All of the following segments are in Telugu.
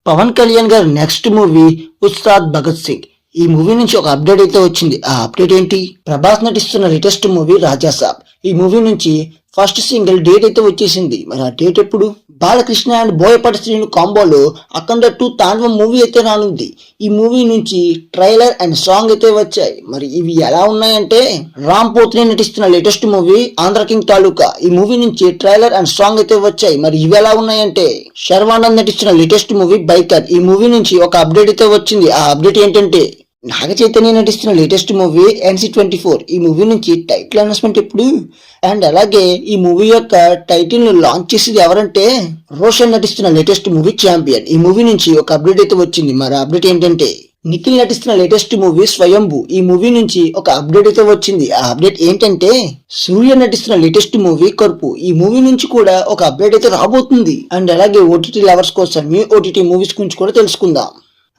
పవన్ కళ్యాణ్ గారి నెక్స్ట్ మూవీ ఉస్తాద్ భగత్ సింగ్. ఈ మూవీ నుంచి ఒక అప్డేట్ అయితే వచ్చింది. ఆ అప్డేట్ ఏంటి? ప్రభాస్ నటిస్తున్న లేటెస్ట్ మూవీ రాజాసాబ్. ఈ మూవీ నుంచి ఫస్ట్ సింగిల్ డేట్ అయితే వచ్చేసింది. మరి ఆ డేట్ ఎప్పుడు? బాలకృష్ణ అండ్ బోయపాటి శ్రీను కాంబోలో అఖండ 2 తాండవం మూవీ అయితే రానుంది. ఈ మూవీ నుంచి ట్రైలర్ అండ్ సాంగ్ అయితే వచ్చాయి. మరి ఇవి ఎలా ఉన్నాయంటే, రామ్ పోత్రే నటిస్తున్న లేటెస్ట్ మూవీ ఆంధ్ర కింగ్ తాలూకా. ఈ మూవీ నుంచి ట్రైలర్ అండ్ సాంగ్ అయితే వచ్చాయి. మరి ఇవి ఎలా ఉన్నాయంటే, శర్వానంద్ నటిస్తున్న లేటెస్ట్ మూవీ బైకర్. ఈ మూవీ నుంచి ఒక అప్డేట్ అయితే వచ్చింది. ఆ అప్డేట్ ఏంటంటే, నాగ చైతన్య నటిస్తున్న లేటెస్ట్ మూవీ NC24. ఈ మూవీ నుంచి టైటిల్ అనౌన్స్మెంట్ ఎప్పుడు? అండ్ అలాగే ఈ మూవీ యొక్క టైటిల్ ను లాంచ్ చేసేది ఎవరంటే, రోషన్ నటిస్తున్న లేటెస్ట్ మూవీ ఛాంపియన్. ఈ మూవీ నుంచి ఒక అప్డేట్ అయితే వచ్చింది. మరి అప్డేట్ ఏంటంటే, నిఖిల్ నటిస్తున్న లేటెస్ట్ మూవీ స్వయంభూ. ఈ మూవీ నుంచి ఒక అప్డేట్ అయితే వచ్చింది. ఆ అప్డేట్ ఏంటంటే, సూర్య నటిస్తున్న లేటెస్ట్ మూవీ కర్పు. ఈ మూవీ నుంచి కూడా ఒక అప్డేట్ అయితే రాబోతుంది. అండ్ అలాగే OTT లవర్స్ కోసం న్యూ OTT మూవీస్ గురించి కూడా తెలుసుకుందాం.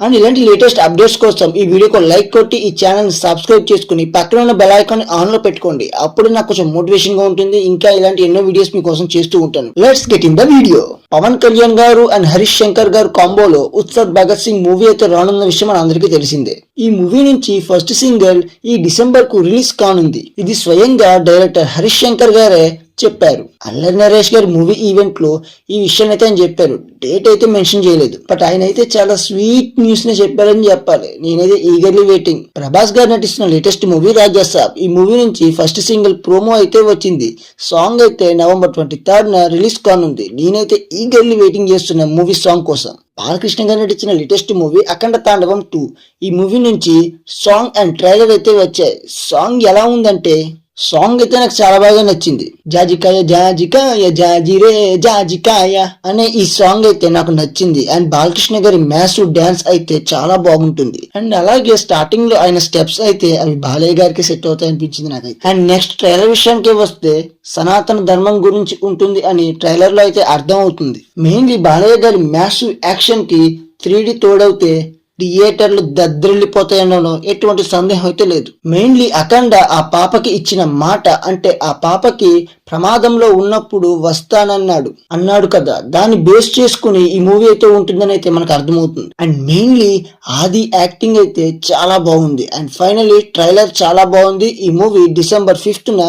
అండ్ ఇలాంటి లేటెస్ట్ అప్డేట్స్ కోసం ఈ వీడియోకి లైక్ కొట్టి ఈ ఛానల్ సబ్స్క్రైబ్ చేసుకుని పక్కన ఉన్న బెల్ ఐకాన్ ఆన్ లో పెట్టుకోండి. అప్పుడు నాకు కొంచెం మోటివేషన్ గా ఉంటుంది. ఇంకా ఇలాంటి ఎన్నో వీడియోస్ మీకోసం చేస్తూ ఉంటాను. Let's get in the video. Pawan Kalyan గారు అండ్ హరీష్ శంకర్ గారు కాంబోలో ఉస్తాద్ భగత్ సింగ్ మూవీ అయితే రానున్న విషయం మన అందరికీ తెలిసిందే. ఈ మూవీ నుంచి ఫస్ట్ సింగిల్ ఈ డిసెంబర్ కు రిలీజ్ కానుంది. ఇది స్వయంగా డైరెక్టర్ హరీష్ శంకర్ గారే చెప్పారు. అల్లరి నరేష్ గారి మూవీ ఈవెంట్ లో ఈ విషయాన్ని అయితే ఆయన చెప్పారు. డేట్ అయితే మెన్షన్ చేయలేదు. బట్ ఆయన అయితే చాలా స్వీట్ న్యూస్ ని చెప్పారని చెప్పాలి. నేనైతే ఈగర్లీ వెయిటింగ్. ప్రభాస్ గారు నటిస్తున్న లేటెస్ట్ మూవీ రాజాసాబ్. ఈ మూవీ నుంచి ఫస్ట్ సింగిల్ ప్రోమో అయితే వచ్చింది. సాంగ్ అయితే November 23 రిలీజ్ కానుంది. నేనైతే ఈగర్లీ వెయిటింగ్ చేస్తున్న మూవీ సాంగ్ కోసం. బాలకృష్ణ గారు నటించిన లేటెస్ట్ మూవీ అఖండ తాండవం 2. ఈ మూవీ నుంచి సాంగ్ అండ్ ట్రైలర్ అయితే వచ్చాయి. సాంగ్ ఎలా ఉందంటే, సాంగ్ అయితే నాకు చాలా బాగా నచ్చింది. జాజికాయ జాజికాయ జాజిరే జాజికాయ అనే ఈ సాంగ్ అయితే నాకు నచ్చింది. అండ్ బాలకృష్ణ గారి మ్యాథ్స్ డాన్స్ అయితే చాలా బాగుంటుంది. అండ్ అలాగే స్టార్టింగ్ లో ఆయన స్టెప్స్ అయితే అవి బాలయ్య గారికి సెట్ అవుతాయి అనిపించింది నాకైతే. అండ్ నెక్స్ట్ ట్రైలర్ విషయానికి వస్తే, సనాతన ధర్మం గురించి ఉంటుంది అని ట్రైలర్ లో అయితే అర్థం అవుతుంది. మెయిన్లీ బాలయ్య గారి మ్యాథ్స్ యాక్షన్ కి 3D తోడవుతే థియేటర్లు దద్దరిల్లిపోతాయనో ఎటువంటి సందేహం అయితే లేదు. మెయిన్లీ అఖండ ఆ పాపకి ఇచ్చిన మాట, అంటే ఆ పాపకి ప్రమాదంలో ఉన్నప్పుడు అన్నాడు కదా, దాన్ని బేస్ చేసుకుని ఈ మూవీ అయితే ఉంటుందని అయితే మనకు అర్థమవుతుంది. అండ్ మెయిన్లీ ఆది యాక్టింగ్ అయితే చాలా బాగుంది. అండ్ ఫైనలీ ట్రైలర్ చాలా బాగుంది. ఈ మూవీ December 5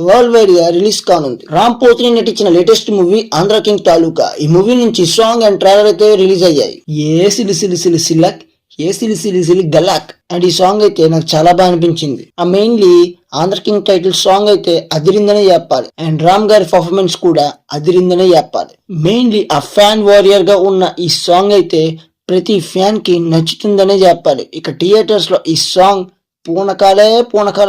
వరల్డ్ వైడ్ గా రిలీజ్ కానుంది. రామ్ పోత్రే నటించిన లేటెస్ట్ మూవీ ఆంధ్ర కింగ్ తాలూకా. ఈ మూవీ నుంచి సాంగ్ అండ్ ట్రైలర్ అయితే రిలీజ్ అయ్యాయి. ఏ సిలి గలాక్ అండ్ ఈ సాంగ్ అయితే నాకు చాలా బాగా అనిపించింది. ఆ mainly Andhra king title song అయితే అదిరిందనే చెప్పాలి. అండ్ రామ్ గారి పర్ఫార్మెన్స్ కూడా అదిరిందనే చెప్పాలి. మెయిన్లీ ఆ ఫ్యాన్ వారియర్ గా ఉన్న ఈ సాంగ్ అయితే ప్రతి ఫ్యాన్ కి నచ్చుతుందనే చెప్పాలి. ఇక థియేటర్స్ లో ఈ సాంగ్ పూనకాలే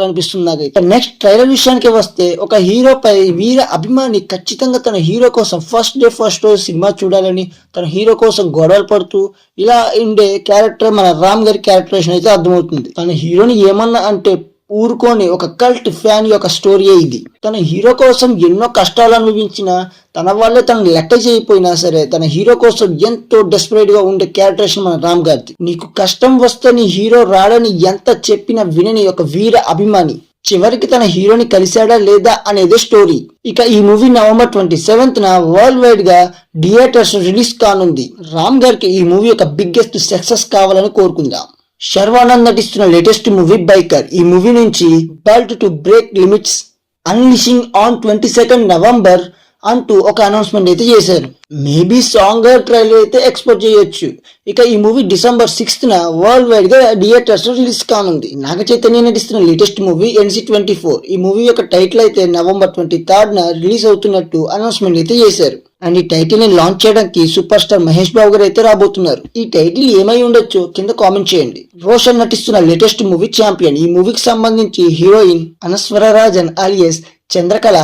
అనిపిస్తుంది నాకైతే. నెక్స్ట్ ట్రైలర్ విషయానికి వస్తే, ఒక హీరోపై వీర అభిమాని ఖచ్చితంగా తన హీరో కోసం ఫస్ట్ రోజు సినిమా చూడాలని తన హీరో కోసం గొడవలు పడుతూ ఇలా ఉండే క్యారెక్టర్ మన రామ్ గారి క్యారెక్టరేషన్ అయితే అర్థమవుతుంది. తన హీరోని ఏమన్నా అంటే ఊరుకొని ఒక కల్ట్ ఫ్యాన్ యొక్క స్టోరీయే ఇది. తన హీరో కోసం ఎన్నో కష్టాలు అనుభవించినా, తన వాళ్ళే తనను లెక్క చేయకపోయినా సరే తన హీరో కోసం ఎంతో డెస్పరేట్ గా ఉండే క్యారెక్టరేషన్ మన రామ్ గారిది. నీకు కష్టం వస్తే నీ హీరో రాడని ఎంత చెప్పినా వినని ఒక వీర అభిమాని చివరికి తన హీరోని కలిశాడా లేదా అనేది స్టోరీ. ఇక ఈ మూవీ November 27 వరల్డ్ వైడ్ గా థియేటర్స్ రిలీజ్ కానుంది. రామ్ గారికి ఈ మూవీ ఒక బిగ్గెస్ట్ సక్సెస్ కావాలని కోరుకుందాం. శర్వానంద్ నటిస్తున్న లేటెస్ట్ మూవీ బైకర్. ఈ మూవీ నుంచి built to break limits unleashing on 22 November అంటూ ఒక అనౌన్స్మెంట్ అయితే చేశారు. మేబీ సాంగ్ ట్రైలర్ అయితే ఎక్స్పెక్ట్ చేయొచ్చు. ఇక ఈ మూవీ December 6 వరల్డ్ వైడ్ గా థియేటర్స్ రిలీజ్ కానుంది. నాగ చైతన్య నటిస్తున్న లేటెస్ట్ మూవీ NC24. ఈ మూవీ యొక్క టైటిల్ అయితే November 23 రిలీజ్ అవుతున్నట్టు అనౌన్స్మెంట్ అయితే చేశారు. అండ్ ఈ టైటిల్ ని లాంచ్ చేయడానికి సూపర్ స్టార్ మహేష్ బాబు గారు అయితే రాబోతున్నారు. ఈ టైటిల్ ఏమై ఉండొచ్చు కింద కామెంట్ చేయండి. రోషన్ నటిస్తున్న లేటెస్ట్ మూవీ ఛాంపియన్. ఈ మూవీకి సంబంధించి heroine Anaswara Rajan alias Chandrakala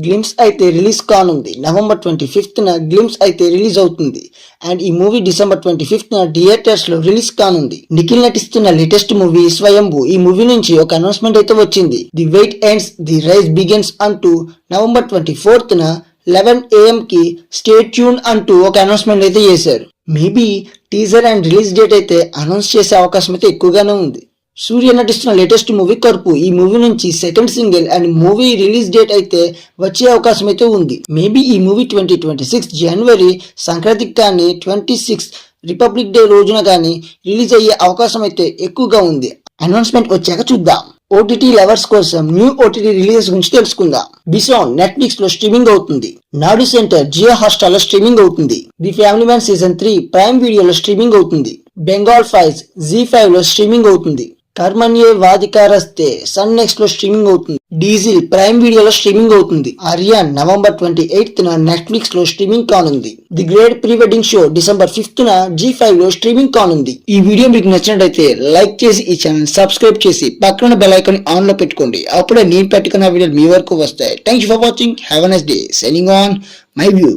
glimpse అయితే రిలీజ్ కానుంది. November 25 గ్లిమ్స్ అయితే రిలీజ్ అవుతుంది. అండ్ ఈ మూవీ December 25 థియేటర్స్ లో రిలీజ్ కానుంది. నిఖిల్ నటిస్తున్న లేటెస్ట్ మూవీ స్వయంభూ. ఈ మూవీ నుంచి ఒక అనౌన్స్మెంట్ అయితే వచ్చింది. The wait ends, the rise begins అంటూ November 24 11 AM కి స్టే ట్యూన్ అంటూ ఒక అనౌన్స్మెంట్ అయితే చేశారు. Maybe teaser and release date అయితే అనౌన్స్ చేసే అవకాశం అయితే ఎక్కువగానే ఉంది. సూర్య నటిస్తున్న లేటెస్ట్ మూవీ కర్పు. ఈ మూవీ నుంచి second single and movie release date అయితే వచ్చే అవకాశం అయితే ఉంది. మేబీ ఈ మూవీ 2026 జనవరి సంక్రాంతికి కానీ 26 రిపబ్లిక్ డే రోజున కానీ రిలీజ్ అయ్యే అవకాశం అయితే ఎక్కువగా ఉంది. అనౌన్స్మెంట్ వచ్చాక చూద్దాం. ఓటీటీ లవర్స్ కోసం న్యూ ఓటీటీ రిలీజ్ గురించి తెలుసుకుందాం. బిసాన్ నెట్ఫ్లిక్స్ లో స్ట్రీమింగ్ అవుతుంది. నాడు సెంటర్ జియో హాట్‌స్టార్ లో స్ట్రీమింగ్ అవుతుంది. The family man season 3 prime వీడియోలో స్ట్రీమింగ్ అవుతుంది. బెంగాల్ ఫైల్స్ జీ5 లో స్ట్రీమింగ్ అవుతుంది. కర్మణ్యే వాధికారస్తే సన్ నెక్స్ట్ లో స్ట్రీమింగ్ అవుతుంది. డీజిల్ ప్రైమ్ వీడియోలో స్ట్రీమింగ్ అవుతుంది. ఆర్యన్ నవంబర్ 28th నెట్ఫ్లిక్స్ లో స్ట్రీమింగ్ కానుంది. The great pre wedding show December 5th G5 లో స్ట్రీమింగ్ కానుంది. ఈ వీడియో మీకు నచ్చినట్లయితే లైక్ చేసి ఈ ఛానల్ సబ్స్క్రైబ్ చేసి పక్కన బెల్ ఐకాన్ ఆన్ లో పెట్టుకోండి. అప్పుడే నేను పెట్టుకున్న వీడియోలు మీ వరకు వస్తాయి. Thank you for watching. Have a nice day. Signing on my view.